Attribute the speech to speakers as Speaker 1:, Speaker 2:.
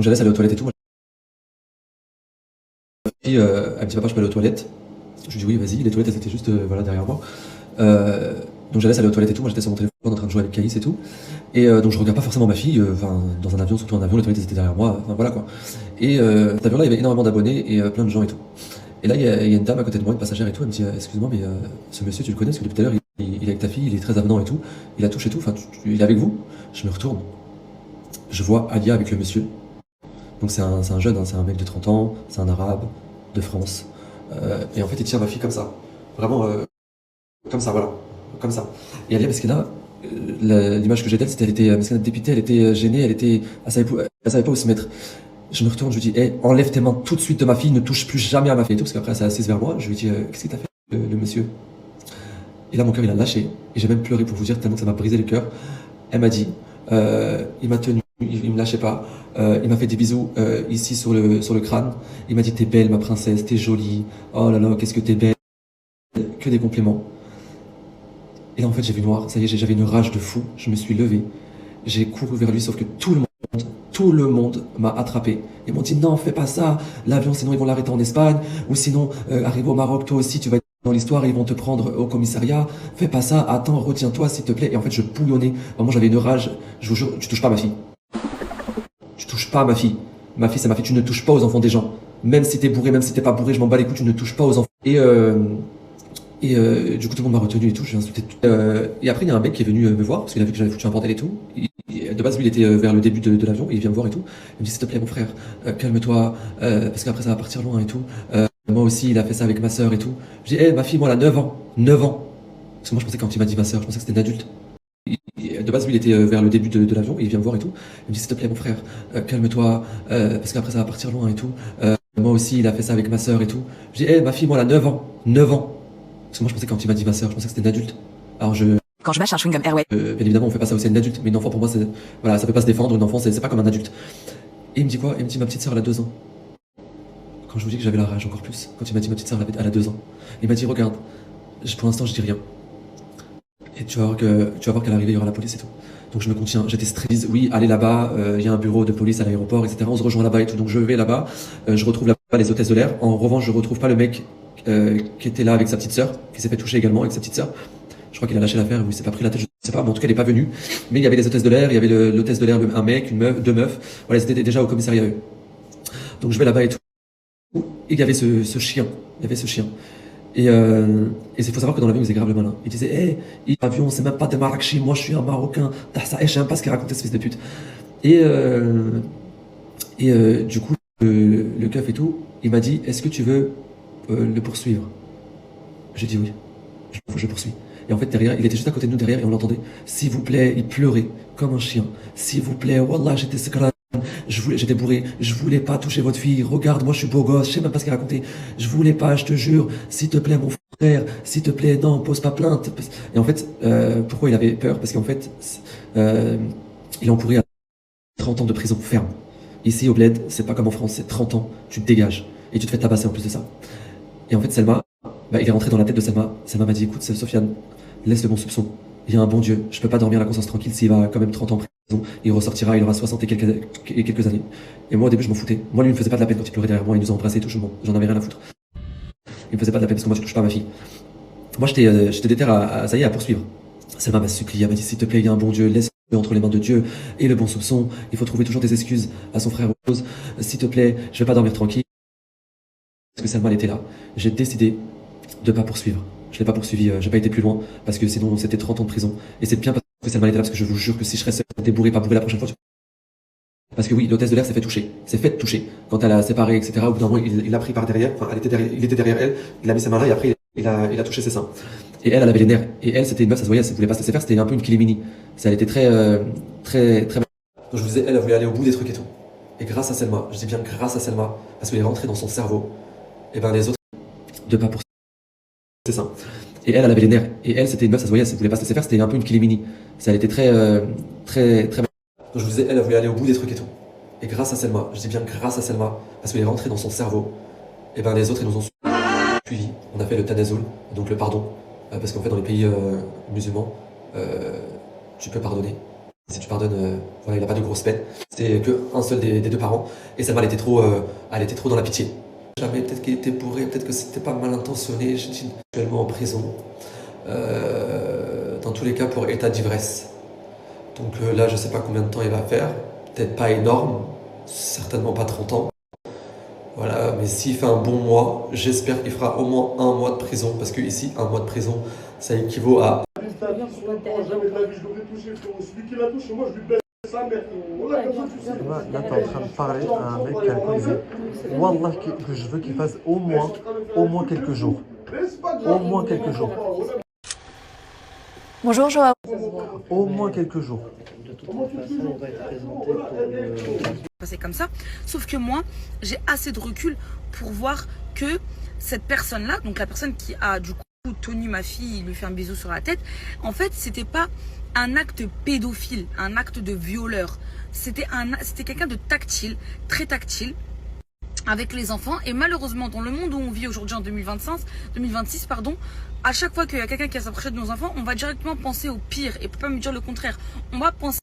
Speaker 1: Donc j'allais aller aux toilettes et tout. Et elle me dit papa, je peux aller aux toilettes. Je lui dis oui, vas-y. Les toilettes elles étaient juste voilà derrière moi. Euh, donc j'allais aller aux toilettes et tout. Moi j'étais sur mon téléphone en train de jouer avec Caïs et tout. Et donc je regarde pas forcément ma fille. Enfin dans un avion, surtout en avion, les toilettes elles étaient derrière moi. Enfin voilà quoi. Et cet avion-là, il y avait énormément d'abonnés et plein de gens et tout. Et là, il y a une dame à côté de moi, une passagère et tout. Elle me dit excuse-moi, mais ce monsieur, tu le connais parce que depuis tout à l'heure, il est avec ta fille, il est très avenant et tout. Il a touché et tout. Enfin, il est avec vous. Je me retourne. Je vois Alia avec le monsieur. Donc c'est un jeune, hein, c'est un mec de 30 ans, c'est un arabe de France. Et en fait, il tient ma fille comme ça. Vraiment, comme ça, voilà. Comme ça. Et Alia, parce que là, l'image que j'ai d'elle, c'était elle était, parce qu'elle était dépitée, elle était gênée, elle savait pas où se mettre. Je me retourne, je lui dis, hey, enlève tes mains tout de suite de ma fille, ne touche plus jamais à ma fille et tout, parce qu'après elle s'est assise vers moi. Je lui dis, qu'est-ce que t'as fait, le monsieur? Et là, mon cœur, il a lâché. Et j'ai même pleuré pour vous dire, tellement que ça m'a brisé le cœur. Elle m'a dit, il m'a tenu, il me lâchait pas. Il m'a fait des bisous ici sur le crâne. Il m'a dit, t'es belle, ma princesse, t'es jolie. Oh là là, qu'est-ce que t'es belle. Que des compliments. Et là, en fait, j'ai vu noir. Ça y est, j'avais une rage de fou. Je me suis levé. J'ai couru vers lui, sauf que tout le monde m'a attrapé. Ils m'ont dit, non, fais pas ça. L'avion, sinon, ils vont l'arrêter en Espagne. Ou sinon, arrive au Maroc, toi aussi, tu vas être dans l'histoire, ils vont te prendre au commissariat. Fais pas ça. Attends, retiens-toi, s'il te plaît. Et en fait, je bouillonnais. Vraiment, j'avais une rage. Je vous jure, tu touches pas à ma fille. Tu touches pas à ma fille. Ma fille, c'est ma fille. Tu ne touches pas aux enfants des gens. Même si t'es bourré, même si t'es pas bourré, je m'en bats les couilles, tu ne touches pas aux enfants. Du coup, tout le monde m'a retenu et tout, j'ai insulté tout. Et après, il y a un mec qui est venu me voir, parce qu'il a vu que j'avais foutu un bordel et tout. De base, lui, il était vers le début de l'avion, et il vient me voir et tout. Il me dit, s'il te plaît, mon frère, calme-toi, parce qu'après, ça va partir loin et tout. Moi aussi, il a fait ça avec ma sœur et tout. Je dis, hé, ma fille, moi, elle a 9 ans. 9 ans. Parce que moi, je pensais, quand il m'a dit ma sœur, je pensais que c'était une adulte. De base, lui, il était vers le début de l'avion, et il vient me voir et tout. Il me dit, s'il te plaît, mon frère, calme-toi, parce qu'après, ça va partir loin et tout. Moi aussi, il a fait ça avec ma sœur et tout. Je dis, hé, ma fille, moi, elle a 9 ans. 9 ans. Parce que moi, je pensais, quand il m'a dit ma sœur, je pensais que c'était une adulte. Alors
Speaker 2: Quand je mâche un chewing-gum Airway.
Speaker 1: bien évidemment, on fait pas ça aussi à une adulte. Mais une enfant, pour moi, c'est, voilà, ça peut pas se défendre. Une enfant, c'est pas comme un adulte. Et il me dit quoi? Il me dit, ma petite sœur, elle a 2 ans. Quand je vous dis que j'avais la rage encore plus, quand il m'a dit, ma petite sœur, elle a 2 ans. Il m'a dit, regarde, pour l'instant, je dis rien. Et tu vas voir qu'à l'arrivée, il y aura la police et tout. Donc je me contiens, j'étais stressé. Oui, allez là-bas, il y a un bureau de police à l'aéroport, etc. On se rejoint là-bas et tout. Donc je vais là-bas, je retrouve là-bas les hôtesses de l'air. En revanche, je retrouve pas le mec qui était là avec sa petite sœur, qui s'est fait toucher également avec sa petite sœur. Je crois qu'il a lâché l'affaire, ou il s'est pas pris la tête, je sais pas, mais en tout cas, il est pas venu. Mais il y avait les hôtesses de l'air, il y avait l'hôtesse de l'air, un mec, une meuf, 2 meufs. Voilà, ils étaient déjà au commissariat eux. Donc je vais là-bas et tout. Et il y avait ce chien. Il y avait ce chien. Il faut savoir que dans l'avion, il faisait grave le malin. Il disait, hé, l'avion, c'est même pas des Marrakech, moi je suis un Marocain. Ça, je sais même pas ce qu'il racontait, ce fils de pute. Du coup, le keuf et tout, il m'a dit, est-ce que tu veux le poursuivre? J'ai dit oui. Je poursuis. Et en fait, derrière, il était juste à côté de nous derrière et on l'entendait. S'il vous plaît, il pleurait comme un chien. S'il vous plaît, wallah, j'étais secret. J'étais bourré, je voulais pas toucher votre fille. Regarde, moi je suis beau gosse, je sais même pas ce qu'il racontait. Je voulais pas, je te jure. S'il te plaît, mon frère, s'il te plaît, non, pose pas plainte. Et en fait, pourquoi il avait peur? Parce qu'en fait, il encourait à 30 ans de prison ferme. Ici au bled, c'est pas comme en France, c'est 30 ans, tu te dégages et tu te fais tabasser en plus de ça. Et en fait, Selma, il est rentré dans la tête de Selma. Selma m'a dit, écoute, Sofiane, laisse le bon soupçon. Il y a un bon Dieu. Je peux pas dormir la conscience tranquille s'il va quand même 30 ans en prison. Il ressortira, il aura 60 et quelques années. Et moi, au début, je m'en foutais. Moi, lui, il me faisait pas de la peine quand il pleurait derrière moi, il nous a embrassés et tout, j'en avais rien à foutre. Il me faisait pas de la peine parce que moi, je touche pas à ma fille. Moi, j'étais déter ça y est, à poursuivre. Selma m'a supplié, elle m'a dit, s'il te plaît, il y a un bon Dieu, laisse-le entre les mains de Dieu et le bon soupçon. Il faut trouver toujours des excuses à son frère Rose. S'il te plaît, je vais pas dormir tranquille. Parce que Selma, elle était là. J'ai décidé de pas poursuivre. Je l'ai pas poursuivi, j'ai pas été plus loin, parce que sinon c'était 30 ans de prison. Et c'est bien parce que Selma était là, parce que je vous jure que si je serais bourré, pas bourré la prochaine fois, parce que oui, l'hôtesse de l'air s'est fait toucher. S'est fait toucher. Quand elle a séparé, etc., au bout d'un moment, il l'a pris par derrière, enfin, il était derrière elle, il a mis sa main là, et après, il a touché ses seins. Et elle avait les nerfs. Et elle, c'était une meuf, ça se voyait, elle voulait pas se laisser faire, c'était un peu une kilimini. Elle était très. Donc je vous disais, elle voulait aller au bout des trucs et tout. Et grâce à Selma, je dis bien grâce à Selma, parce qu'elle est rentrée dans son cerveau, et ben les autres, de pas poursuivre. C'est ça. Et elle avait les nerfs. Et elle, c'était une meuf, ça se voyait, elle voulait pas se laisser faire, c'était un peu une kilimini. Elle était très. Donc je vous disais, elle voulait aller au bout des trucs et tout. Et grâce à Selma, je dis bien grâce à Selma, parce qu'elle est rentrée dans son cerveau, et ben les autres, ils nous ont suivis. On a fait le tanazoul, donc le pardon. Parce qu'en fait, dans les pays musulmans, tu peux pardonner. Si tu pardonnes, voilà, il n'a pas de grosses peines. C'était qu'un seul des deux parents. Et Salma, elle était trop dans la pitié. Jamais, peut-être qu'il était bourré, peut-être que c'était pas mal intentionné. Je suis actuellement en prison. Dans tous les cas, pour état d'ivresse. Donc là, je sais pas combien de temps il va faire. Peut-être pas énorme. Certainement pas 30 ans. Voilà, mais s'il fait un bon mois, j'espère qu'il fera au moins un mois de prison. Parce que ici, un mois de prison, ça équivaut à...
Speaker 2: Jamais de la vie, je l'aurais touché, frérot. Celui qui l'a touché, moi, je lui baisse sa mère, frérot. Voilà, comment tu sais.
Speaker 3: Là, t'es en train de parler à un mec qui a alcoolisé. Wallah, que je veux qu'il fasse au moins quelques jours. Au moins quelques jours.
Speaker 4: Bonjour Joao.
Speaker 3: Au moins quelques jours.
Speaker 5: De toute façon, on va être présenté pour
Speaker 4: C'est comme ça. Sauf que moi, j'ai assez de recul pour voir que cette personne-là, donc la personne qui a du coup tenu ma fille, lui fait un bisou sur la tête, en fait, c'était pas un acte pédophile, un acte de violeur. C'était quelqu'un de tactile, très tactile, avec les enfants. Et malheureusement, dans le monde où on vit aujourd'hui en 2026, à chaque fois qu'il y a quelqu'un qui va s'approcher de nos enfants, on va directement penser au pire. Et peut pas me dire le contraire. On va penser